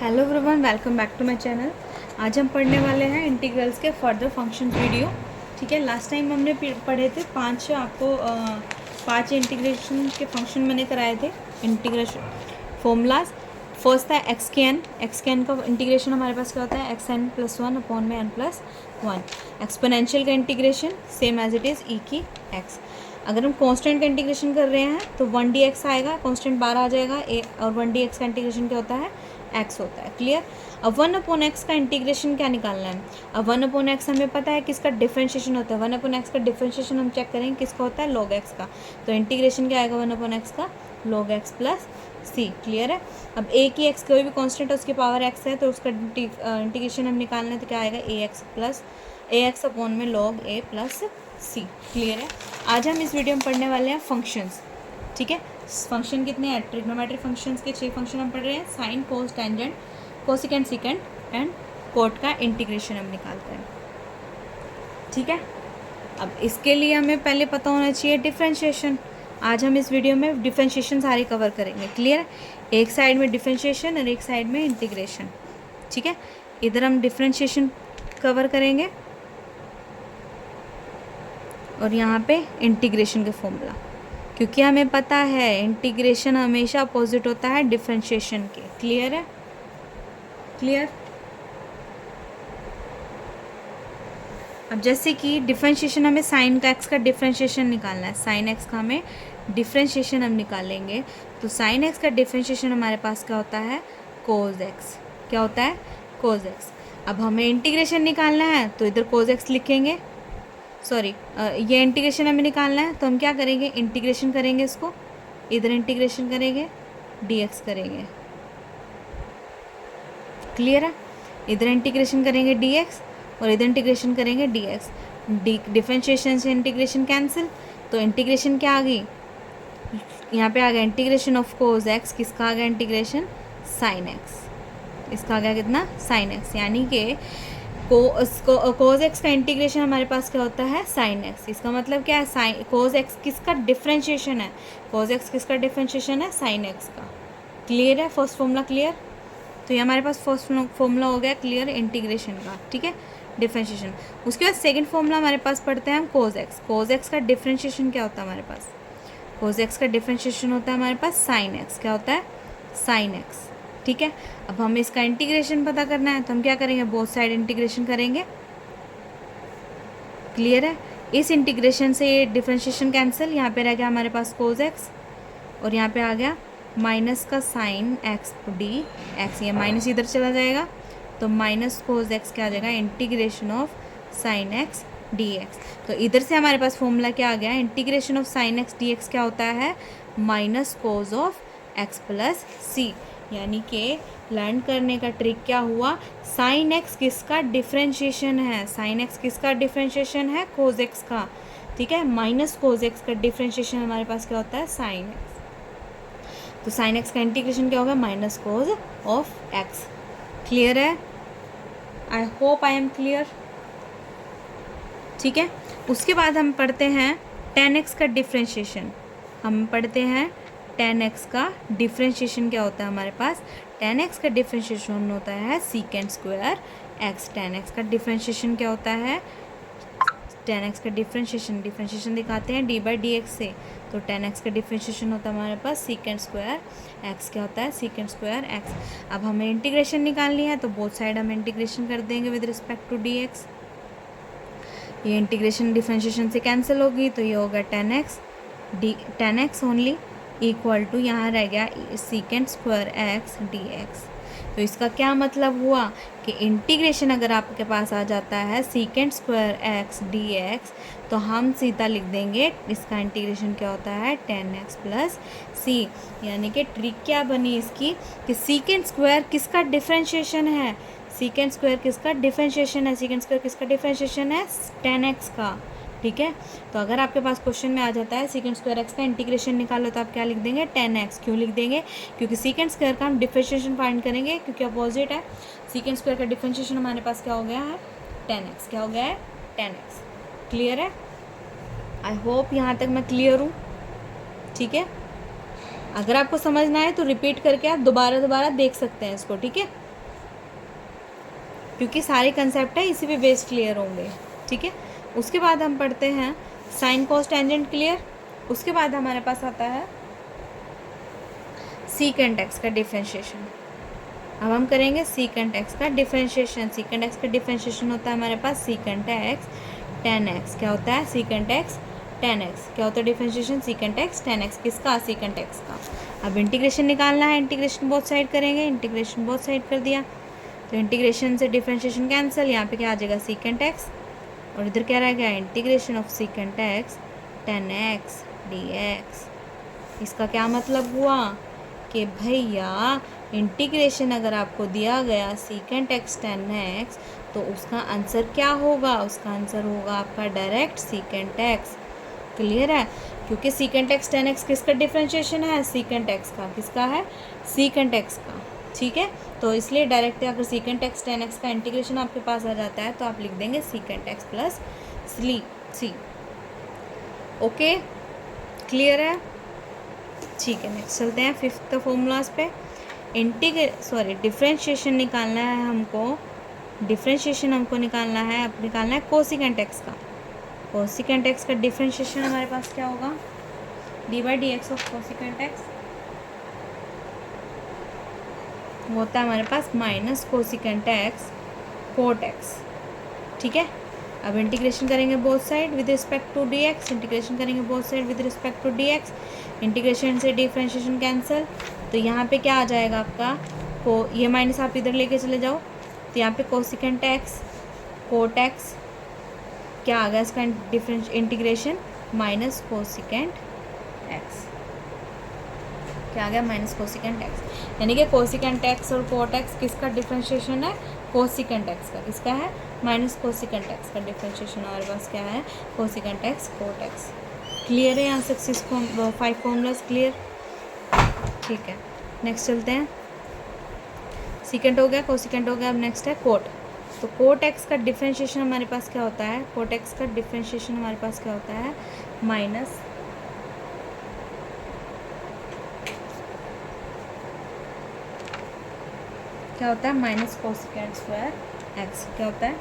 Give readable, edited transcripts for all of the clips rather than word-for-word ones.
Hello everyone, welcome back to my channel. आज हम पढ़ने वाले हैं इंटीग्रल्स के फर्दर फंक्शंस वीडियो। ठीक है, लास्ट टाइम हमने पढ़े थे पांच इंटीग्रेशन के फंक्शन मैंने कराए थे, इंटीग्रेशन फॉर्मूलाज। फर्स्ट था एक्स के एन का इंटीग्रेशन हमारे पास क्या होता है, x n plus one upon में एन प्लस वन। एक्सपोनेंशियल का integration same as it is e की एक्स। अगर हम कांस्टेंट का इंटीग्रेशन कर रहे हैं तो 1 dx आएगा, कांस्टेंट बाहर आ जाएगा ए, और 1 dx का इंटीग्रेशन क्या होता है, एक्स होता है। क्लियर। अब 1/x का इंटीग्रेशन क्या निकालना है। अब 1/x हमें पता है किसका डिफरेंशिएशन होता है। 1/x का डिफरेंशिएशन हम चेक करेंगे किसका होता है, log x का। तो इंटीग्रेशन क्या आएगा 1/x का, log x plus c. Clear है। अब ए की एक्स कोई भी कांस्टेंट है, उसकी पावर एक्स है, तो उसका इंटीग्रेशन हम निकालना है, तो क्या आएगा ए एक्स अपॉन में log a plus c. Clear है। आज हम इस वीडियो में पढ़ने वाले हैं फंक्शंस। ठीक है, फंक्शन कितने हैं, ट्रिग्नोमेट्रिक फंक्शंस के 6 फंक्शन हम पढ़ रहे हैं। Sine, cos, tangent, cosecant, secant and cot का इंटीग्रेशन हम निकालते हैं। ठीक है, अब इसके लिए हमें पहले पता होना चाहिए डिफरेंशिएशन। आज हम इस वीडियो में डिफरेंशिएशन सारी कवर करेंगे। क्लियर है। एक साइड में डिफरेंशिएशन और एक साइड में इंटीग्रेशन। ठीक है, इधर हम डिफरेंशिएशन कवर करेंगे और यहाँ पे इंटीग्रेशन के फॉर्मूला, क्योंकि हमें पता है इंटीग्रेशन हमेशा अपोजिट होता है डिफरेंशिएशन के। क्लियर है, क्लियर। अब जैसे कि डिफरेंशिएशन, हमें साइन का एक्स का डिफरेंशिएशन निकालना है। साइन एक्स का हमें डिफरेंशिएशन हम निकालेंगे, तो साइन एक्स का डिफरेंशिएशन हमारे पास क्या होता है, कोज एक्स। क्या होता है, कोज एक्स। अब हमें इंटीग्रेशन निकालना है, तो इधर कोज एक्स लिखेंगे। सॉरी, ये इंटीग्रेशन हमें निकालना है, तो हम क्या करेंगे, इंटीग्रेशन करेंगे इसको, इधर इंटीग्रेशन करेंगे, dx करेंगे। क्लियर है। इधर इंटीग्रेशन करेंगे dx और इधर इंटीग्रेशन करेंगे dx। डिफरेंशिएशन से इंटीग्रेशन कैंसिल, तो इंटीग्रेशन क्या आ गई, यहाँ पे आ गया इंटीग्रेशन ऑफ कोस एक्स। किसका आ गया इंटीग्रेशन, साइन एक्स। इसका आ गया कितना, साइन एक्स। यानी कि कोज एक्स का इंटीग्रेशन हमारे पास क्या होता है, साइन एक्स। इसका मतलब क्या है, साइन कोज एक्स किसका डिफरेंशिएशन है, कोज एक्स किसका डिफरेंशिएशन है, साइन एक्स का। क्लियर है, फर्स्ट फॉर्मूला क्लियर। तो ये हमारे पास फर्स्ट फॉर्मूला हो गया क्लियर इंटीग्रेशन का। ठीक है, डिफरेंशिएशन। उसके बाद सेकंड फॉर्मूला हमारे पास पढ़ते हैं हम, कोज एक्स। कोज एक्स का डिफरेंशिएशन क्या होता है हमारे पास, कोज एक्स का डिफरेंशिएशन होता है हमारे पास साइन एक्स। क्या होता है, साइन एक्स। ठीक है, अब हमें इसका इंटीग्रेशन पता करना है, तो हम क्या करेंगे, बोथ साइड इंटीग्रेशन करेंगे। क्लियर है। इस इंटीग्रेशन से ये डिफरेंशिएशन कैंसिल, यहाँ पे रह गया हमारे पास कोज एक्स और यहाँ पे आ गया माइनस का साइन एक्स डी एक्स। ये माइनस इधर चला जाएगा, तो माइनस कोज एक्स क्या आ जाएगा, integration of sine x d x. तो इधर से हमारे पास फॉर्मूला क्या आ गया, integration of sine x d x क्या होता है, minus cos of x plus c. यानी कि लर्न करने का ट्रिक क्या हुआ, साइन एक्स किसका डिफरेंशिएशन है, साइन एक्स किसका डिफरेंशिएशन है, कोज एक्स का। ठीक है, माइनस कोज एक्स का डिफरेंशिएशन हमारे पास क्या होता है, साइन एक्स। तो साइन एक्स का इंटीग्रेशन क्या होगा, minus cos of x. Clear है, I hope I am clear. ठीक है, उसके बाद हम पढ़ते हैं टेन एक्स का डिफरेंशिएशन। हम पढ़ते हैं टेन एक्स का डिफरेंशिएशन क्या होता है हमारे पास, टेन एक्स का डिफरेंशिएशन होता है secant square x. Ten x का डिफरेंशिएशन क्या होता है, टेन एक्स का डिफरेंशिएशन दिखाते हैं डी बाई डी एक्स से। तो टेन एक्स का डिफरेंशिएशन होता है हमारे पास सीकेंट स्क्वायर एक्स। क्या होता है, सीकेंट स्क्वायर एक्स। अब हमें इंटीग्रेशन निकालनी है, तो बोथ साइड हम इंटीग्रेशन कर देंगे with respect to d x. ये इंटीग्रेशन डिफरेंशिएशन से कैंसिल होगी, तो ये होगा tan x only equal to, यहाँ रह गया secant square x d x. तो इसका क्या मतलब हुआ कि इंटीग्रेशन अगर आपके पास आ जाता है secant square x d x, तो हम सीधा लिख देंगे इसका इंटीग्रेशन क्या होता है, टेन एक्स प्लस सी। यानी कि ट्रिक क्या बनी इसकी कि सीकेंट स्क्वायर किसका डिफरेंशिएशन है, सीकेंट स्क्वायर किसका डिफरेंशिएशन है, सीकेंट स्क्वायर किसका डिफरेंशिएशन है, टेन एक्स का। ठीक है, तो अगर आपके पास क्वेश्चन में आ जाता है सीकेंट स्क्वायर एक्स का इंटीग्रेशन निकालो, तो आप क्या लिख देंगे, टेन एक्स। क्यों लिख देंगे, क्योंकि सीकेंट स्क्वायर का हम डिफरेंशिएशन फाइंड करेंगे, क्योंकि अपोजिट है। सीकेंट स्क्वायर का डिफरेंशिएशन हमारे पास क्या हो गया है, टेन एक्स। क्या हो गया है, टेन एक्स। क्लियर है, आई होप यहाँ तक मैं क्लियर हूँ। ठीक है, अगर आपको समझना है तो रिपीट करके आप दोबारा देख सकते हैं इसको। ठीक है, क्योंकि सारे कंसेप्ट है इसी पे बेस्ड क्लियर होंगे, ठीक है। उसके बाद हम पढ़ते हैं साइन कॉस टेंजेंट क्लियर। उसके बाद हमारे पास आता है सीकेंट एक्स का डिफ्रेंशिएशन। अब हम करेंगे सीकेंट एक्स का डिफ्रेंशिएशन। सीकेंट एक्स का डिफ्रेंशिएशन होता है हमारे पास सीकेंट एक्स टेन एक्स। क्या होता है? Secant x ten x. क्या होता है differentiation? Secant x ten x. किसका? सीकेंट एक्स का। अब इंटीग्रेशन निकालना है, इंटीग्रेशन बोथ साइड करेंगे। इंटीग्रेशन बोथ साइड कर दिया तो इंटीग्रेशन से डिफ्रेंशिएशन कैंसिल, यहाँ पे क्या आ जाएगा? सीकेंट एक्स, और इधर क्या रह गया? Integration of secant x ten x d x. इसका क्या मतलब हुआ कि भैया इंटीग्रेशन अगर आपको दिया गया सीकेंट एक्स टेन एक्स तो उसका आंसर क्या होगा? उसका आंसर होगा आपका डायरेक्ट सीकेंट एक्स। क्लियर है? क्योंकि सीकेंट एक्स टेन एक्स किसका डिफ्रेंशिएशन है? सीकेंट एक्स का। किसका है? सीकेंट एक्स का, ठीक है। तो इसलिए डायरेक्ट अगर सीकेंट एक्स टेन एक्स का इंटीग्रेशन आपके पास आ जाता है तो आप लिख देंगे सीकेंट एक्स प्लस सी। ओके, क्लियर है? ठीक है, नेक्स्ट चलते हैं फिफ्थ फॉर्मूलाज पे। डिफ्रेंशिएशन निकालना है हमको। डिफ्रेंशिएशन हमको निकालना है, अब निकालना है कोसिकेंट एक्स का। कोसिकेंट एक्स का डिफ्रेंशिएशन हमारे पास क्या होगा? D by d x of cosecant x होता है हमारे पास minus cosecant x cot x, ठीक है। अब इंटीग्रेशन करेंगे both side with respect to d x. Integration करेंगे both side with respect to d x. Integration से डिफ्रेंशिएशन कैंसिल, तो यहाँ पे क्या आ जाएगा आपका? ये माइनस आप इधर लेके चले जाओ तो यहाँ पे कोसिकेंट एक्स कोट एक्स क्या आ गया? इसका इंटीग्रेशन माइनस कोसिकेंट एक्स। क्या आ गया? Minus cosecant x. यानी कि कोसिकेंट एक्स और कोट एक्स किसका डिफ्रेंशिएशन है? कोसिकेंट एक्स का। किसका है? माइनस कोसिकेंट एक्स का डिफ्रेंशिएशन हमारे पास क्या है? Cosecant x cot x. Clear है? यहाँ से 5 फॉर्मूलाज क्लियर, ठीक है। नेक्स्ट चलते हैं, सीकेंट हो गया, कोसिकेंट हो गया, अब नेक्स्ट है कोट। तो कोट एक्स का डिफ्रेंशिएशन हमारे पास क्या होता है? कोट एक्स का डिफ्रेंशिएशन हमारे पास क्या होता है? माइनस क्या होता है? Minus cosecant square x. क्या होता है?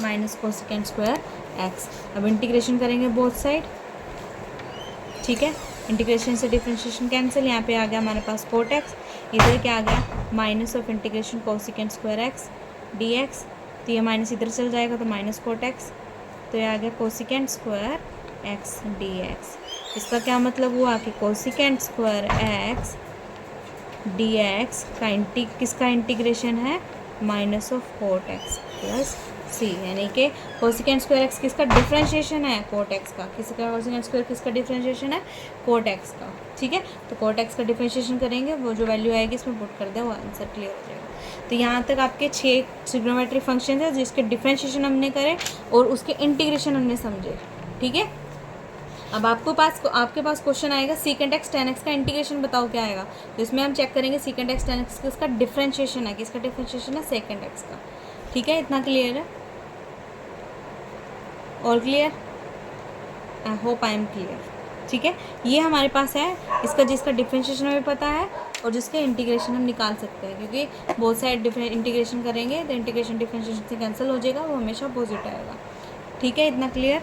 Minus cosecant square x. अब इंटीग्रेशन करेंगे बोथ साइड, ठीक है। इंटीग्रेशन से डिफ्रेंशिएशन कैंसिल, यहाँ पे आ गया हमारे पास कोट एक्स, इधर क्या आ गया? Minus of integration cosecant square x d x. तो ये माइनस इधर चल जाएगा तो माइनस कोट एक्स, तो ये आ गया cosecant square x d x. इसका क्या मतलब हुआ कि cosecant square x d x का किसका इंटीग्रेशन है? Minus of cot x plus c, यानी कि कोसिकेंट स्क्वायर एक्स किसका डिफ्रेंशिएशन है? कोट एक्स का। किसका कोसिकेंट स्क्वायर किसका डिफ्रेंशिएशन है? कोट एक्स का, ठीक है। तो कोट एक्स का डिफ्रेंशिएशन करेंगे, वो जो वैल्यू आएगी इसमें पुट कर दे, वो आंसर क्लियर हो जाएगा। तो यहाँ तक आपके 6 ट्रिग्नोमेट्रिक फंक्शन है जिसके डिफ्रेंशिएशन हमने करे और उसके इंटीग्रेशन हमने समझे, ठीक है। अब आपके पास क्वेश्चन आएगा सीकेंट एक्स टेन एक्स का इंटीग्रेशन बताओ क्या आएगा, तो इसमें हम चेक करेंगे सीकेंट एक्स टेन एक्स किसका डिफ्रेंशिएशन है। किसका डिफ्रेंशिएशन है? सेकेंट एक्स का, ठीक है। इतना क्लियर है? और clear? I hope I am clear, ठीक है। ये हमारे पास है इसका, जिसका डिफ्रेंशिएशन हमें पता है और जिसके इंटीग्रेशन हम निकाल सकते हैं, क्योंकि बोथ साइड इंटीग्रेशन करेंगे तो इंटीग्रेशन डिफ्रेंशिएशन से कैंसिल हो जाएगा, वो हमेशा अपोजिट आएगा, ठीक है। इतना क्लियर?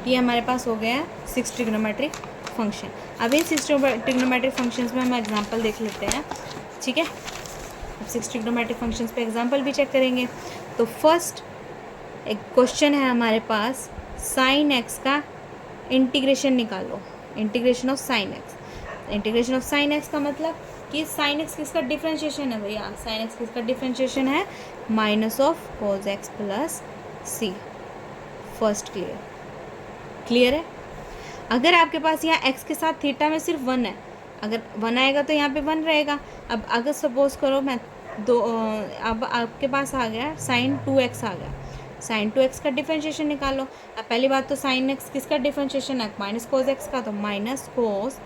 ये हमारे पास हो गया है 6 ट्रिग्नोमेट्रिक फंक्शन। अभी 6 ट्रिग्नोमेट्रिक फंक्शंस में हम एग्जांपल देख लेते हैं, ठीक है। अब 6 ट्रिग्नोमेट्रिक फंक्शंस पे एग्जांपल भी चेक करेंगे। तो फर्स्ट एक क्वेश्चन है हमारे पास, साइन एक्स का इंटीग्रेशन निकालो। Integration of sine x. Integration of sine x का मतलब कि साइन एक्स किसका डिफ्रेंशिएशन है भैया? साइन एक्स किसका डिफ्रेंशिएशन है? Minus of cos x plus c. First clear है? अगर आपके पास यहाँ x के साथ थीटा में सिर्फ 1 है, अगर 1 आएगा तो यहाँ पे 1 रहेगा। अब अगर सपोज करो मैं अब आपके पास आ गया साइन 2x आ गया, साइन 2x का डिफरेंशिएशन निकालो। अब पहली बात तो साइन x किसका डिफरेंशिएशन है? माइनस कोस x का, तो माइनस कोस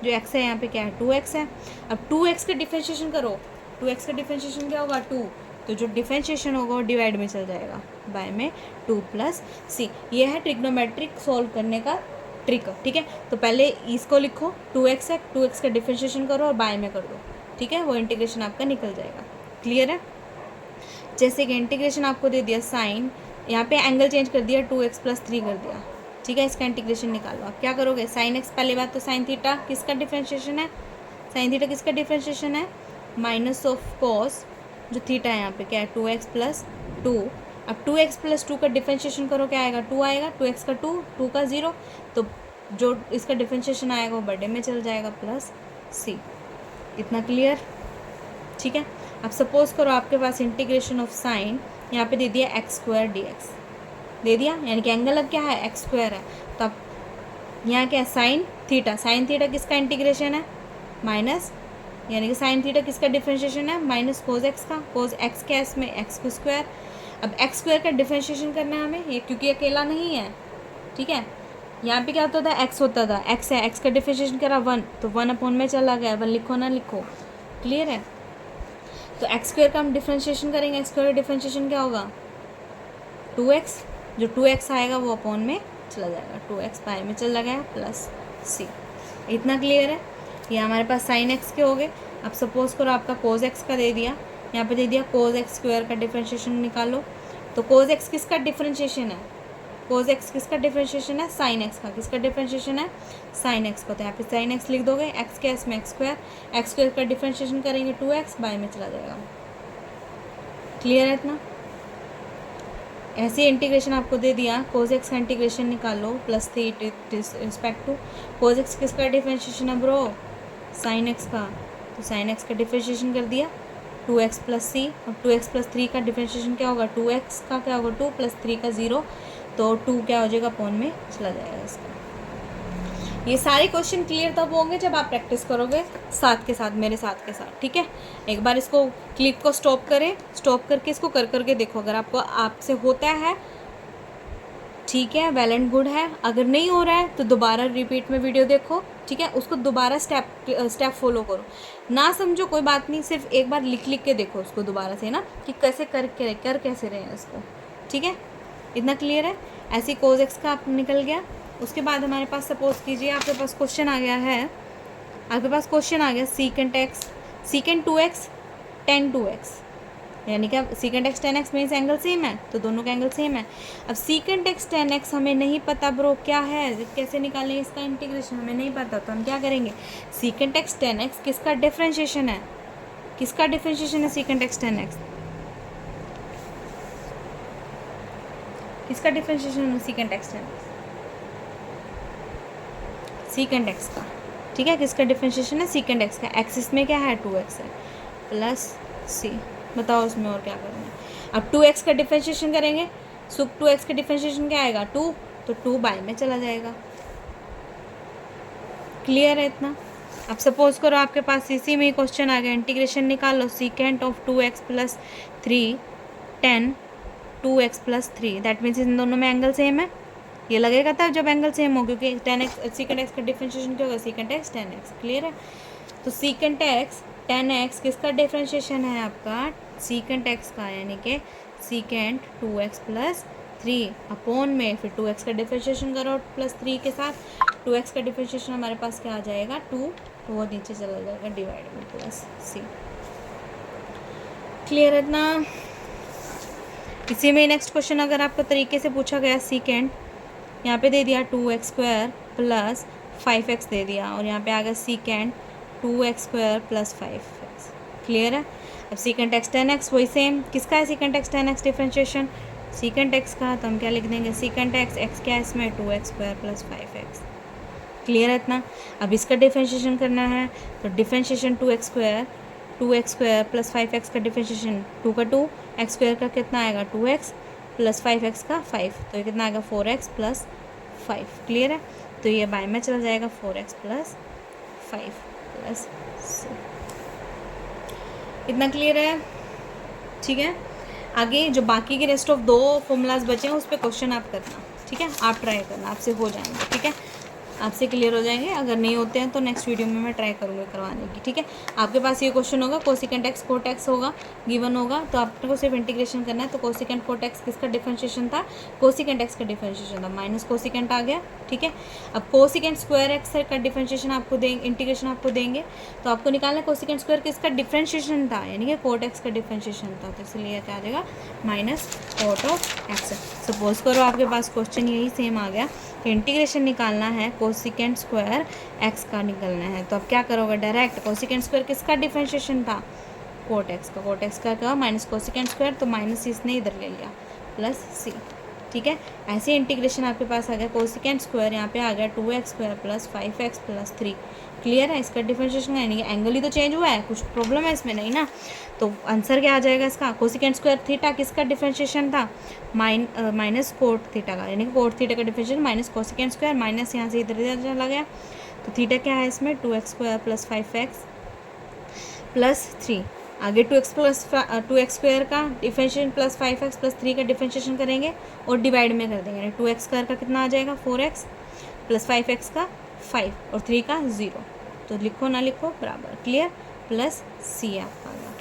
जो x है यहाँ पे क्या है? 2x है। अब 2x का डिफरेंशिएशन करो, 2x का डिफरेंशिएशन क्या होगा? 2, तो जो डिफरेंशिएशन होगा वो डिवाइड में चल जाएगा बाय में 2 प्लस सी। ये है ट्रिग्नोमेट्रिक सॉल्व करने का ट्रिक, ठीक है। तो पहले इसको लिखो 2x है, 2x का डिफरेंशिएशन करो और बाय में कर दो, ठीक है। वो इंटीग्रेशन आपका निकल जाएगा। क्लियर है? जैसे कि इंटीग्रेशन आपको दे दिया साइन, यहाँ पे एंगल चेंज कर दिया 2x+3 कर दिया, ठीक है, इसका इंटीग्रेशन निकालो। आप क्या करोगे, साइन एक्स, पहली बात तो साइन थीटा किसका डिफ्रेंशिएशन है, साइन थीटा किसका डिफ्रेंशिएशन है, माइनस ऑफ कॉस जो थीटा है यहाँ पे क्या है 2x+2। अब 2x+2 का डिफ्रेंशिएशन करो, क्या आएगा 2 आएगा, 2x का 2, 2 का 0, तो जो इसका डिफ्रेंशिएशन आएगा वो बड़े में चल जाएगा प्लस c। इतना क्लियर, ठीक है। अब सपोज करो आपके पास इंटीग्रेशन ऑफ साइन यहाँ पे दे दिया x² dx दे दिया, यानी कि एंगल अब क्या है x² है, तो अब यहाँ क्या है साइन थीटा किसका इंटीग्रेशन है माइनस, यानी कि साइन थीटा किसका डिफ्रेंशिएशन है माइनस कोस एक्स का, कोस एक्स क्या है इसमें x²। अब x² का डिफ्रेंशिएशन करना है हमें, ये क्योंकि अकेला नहीं है, ठीक है। यहाँ पे क्या होता था x होता था, x है, x का डिफ्रेंशिएशन करा 1, तो 1/में में चला गया, 1 लिखो ना लिखो, क्लियर है। तो x² का हम डिफ्रेंशिएशन करेंगे, x² का डिफ्रेंशिएशन क्या होगा 2x, जो 2x आएगा वो अपॉन में चला जाएगा, 2x बाय में चला गया प्लस c। इतना क्लियर है। ये हमारे पास साइन एक्स के हो गए। अब सपोज करो आपका कोस एक्स का दे दिया, यहाँ पे दे दिया कोस x² का डिफ्रेंशिएशन निकालो। तो कोस एक्स किसका डिफ्रेंशिएशन है, कोस एक्स किसका डिफ्रेंशिएशन है साइन एक्स का, किसका डिफ्रेंशिएशन है साइन एक्स का, तो यहाँ पे साइन एक्स लिख दोगे, एक्स के इसमें x² का डिफ्रेंशिएशन करेंगे 2x बाय में चला जाएगा, क्लियर है इतना। ऐसे इंटीग्रेशन आपको दे दिया, कोस एक्स का इंटीग्रेशन निकालो plus respect to cos x किसका डिफ्रेंशिएशन है ब्रो साइन एक्स का, तो साइन एक्स का डिफ्रेंशिएशन कर दिया 2x + c। अब 2x + 3 का डिफ्रेंशिएशन क्या होगा, 2x का क्या होगा 2 + 3 का 0, तो 2 क्या हो जाएगा अपॉन में चला जाएगा इसका। ये सारे क्वेश्चन क्लियर तब होंगे जब आप प्रैक्टिस करोगे साथ के साथ, मेरे साथ के साथ, ठीक है। एक बार इसको क्लिप को स्टॉप करें, स्टॉप करके इसको कर करके देखो, अगर आपको आपसे होता है ठीक है, वेल एंड गुड है, अगर नहीं हो रहा है तो दोबारा रिपीट में वीडियो देखो, ठीक है, उसको दोबारा स्टेप फॉलो करो, ना समझो कोई बात नहीं, सिर्फ एक बार लिख के देखो उसको दोबारा से ना, कि कैसे कर कैसे रहे हैं इसको, ठीक है। इतना क्लियर है। ऐसे कोस एक्स का आप निकल गया। उसके बाद हमारे पास सपोज कीजिए आपके पास क्वेश्चन आ गया है, आपके पास क्वेश्चन आ गया secant x, secant 2x tan 2x, यानी कि अब secant x tan x means angle same है, तो दोनों का एंगल सेम है। अब सीकेंट एक्स tan x हमें नहीं पता ब्रो क्या है, कैसे निकालें इसका इंटीग्रेशन हमें नहीं पता, तो हम क्या करेंगे, सीकेंट एक्स tan x किसका डिफ्रेंशिएशन है, किसका डिफ्रेंशिएशन है सीकेंट एक्स tan x, किसका डिफ्रेंशिएशन है secant x tan x, secant x का, ठीक है, किसका डिफ्रेंशिएशन है सीकेंट एक्स का, एक्सिस में क्या है 2x है प्लस c, बताओ उसमें और क्या करना है। अब 2x का डिफ्रेंशिएशन करेंगे, सो 2x का डिफ्रेंशिएशन क्या आएगा 2, तो 2 बाय में चला जाएगा, क्लियर है इतना। अब सपोज करो आपके पास इसी में क्वेश्चन आ गया, इंटीग्रेशन निकालो secant of 2x + 3 tan 2x + 3, that means in दोनों में एंगल सेम है, ये लगेगा तब जब एंगल सेम हो, क्योंकि tan x सीकेंट एक्स का डिफ्रेंशिएशन क्या होगा secant x tan x, clear है। तो सीकेंट एक्स tan x किसका डिफ्रेंशिएशन है आपका सीकेंट एक्स का, यानी कि सीकेंट 2x + 3 अपॉन में फिर 2x का डिफ्रेंशिएशन करो +3 के साथ, 2x का डिफ्रेंशिएशन हमारे पास क्या आ जाएगा 2, तो वो नीचे चला जाएगा डिवाइड में प्लस c, क्लियर है ना। इसी में नेक्स्ट क्वेश्चन अगर आपको तरीके से पूछा गया, सीकेंट यहाँ पे दे दिया 2x² + 5x दे दिया, और यहाँ पे आ गया सीकेंट 2x² + 5x, क्लियर है। अब सीकेंट एक्स tan x वही सेम, किसका है secant x tan x differentiation secant x का, तो हम क्या लिख देंगे सीकेंट x क्या है इसमें 2x² + 5x, क्लियर है इतना। अब इसका डिफ्रेंशिएशन करना है, तो डिफ्रेंशिएशन 2x² + 5x का डिफ्रेंशिएशन 2 का 2, x² का कितना आएगा 2x + 5x का 5, तो ये कितना आएगा 4x + 5, क्लियर है। तो ये बाय में चला जाएगा 4x + 5 + 6, इतना क्लियर है, ठीक है। आगे जो बाकी के रेस्ट ऑफ 2 फॉर्मूलाज बचे हैं उस पर क्वेश्चन आप करना, ठीक है, आप ट्राई करना, आपसे हो जाएंगे, ठीक है। आपसे क्लियर हो जाएंगे। अगर नहीं होते हैं तो नेक्स्ट वीडियो में मैं ट्राई करूँगी करवाने की, ठीक है। आपके पास ये क्वेश्चन होगा, कोसिकेंट एक्स कोट एक्स होगा, गिवन होगा, तो आपको सिर्फ इंटीग्रेशन करना है। तो कोसिकेंट कोट एक्स किसका डिफरेंशिएशन था, कोसिकेंट एक्स का डिफरेंशिएशन था, माइनस कोसिकेंट आ गया, ठीक है। अब कोसिकेंट स्क्वायर एक्स का डिफरेंशिएशन आपको देंगे, इंटीग्रेशन आपको देंगे, तो आपको निकालना है कोसिकेंट स्क्वायर किसका डिफरेंशिएशन था, यानी कि कोट एक्स का डिफरेंशिएशन था, तो इसलिए क्या आ जाएगा, minus cot of x. Suppose करो आपके पास क्वेश्चन यही सेम आ गया कि इंटीग्रेशन निकालना है कोसिकेंट स्क्वायर एक्स का निकालना है, तो अब क्या करोगे, डायरेक्ट कोसिकेंट स्क्वायर किसका डिफरेंशिएशन था, कोट एक्स का, कोट एक्स का क्या माइनस कोसिकेंट स्क्वायर, तो माइनस इसने इधर ले लिया प्लस सी, ठीक है। ऐसे इंटीग्रेशन आपके पास आ गया कोसिकेंट स्क्वायर, यहाँ पे आ गया 2x square plus 5x plus 3। Clear है, इसका डिफरेंशिएशन है, यानी कि एंगल ही तो चेंज हुआ है, कुछ प्रॉब्लम है इसमें, नहीं ना। तो आंसर क्या आ जाएगा इसका, कोसिकेंट स्क्वायर थीटा किसका डिफरेंशिएशन था, माइनस कोट थीटा का, यानी कि कोट थीटा का differentiation minus cosecant square, minus यहाँ से इधर इधर चला गया, तो थीटा क्या है इसमें 2x square plus 5x plus 3। आगे 2x स्क्वायर का डिफरेंशिएशन प्लस 5x प्लस 3 का डिफरेंशिएशन करेंगे और डिवाइड में कर देंगे, 2x स्क्वायर का कितना आ जाएगा 4x प्लस 5x का 5 और 3 का 0, तो लिखो ना लिखो बराबर, क्लियर, प्लस सी आपका आएगा,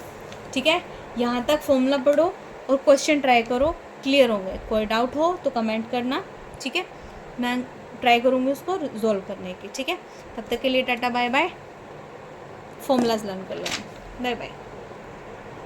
ठीक है। यहाँ तक फॉर्मूला पढ़ो और क्वेश्चन ट्राई करो, क्लियर होंगे। कोई डाउट हो तो कमेंट करना, ठीक है, मैं ट्राई करूँगी उसको रिजॉल्व करने की, ठीक है। तब तक के लिए tata bye bye, formulas learn कर लेना, बाय बाय।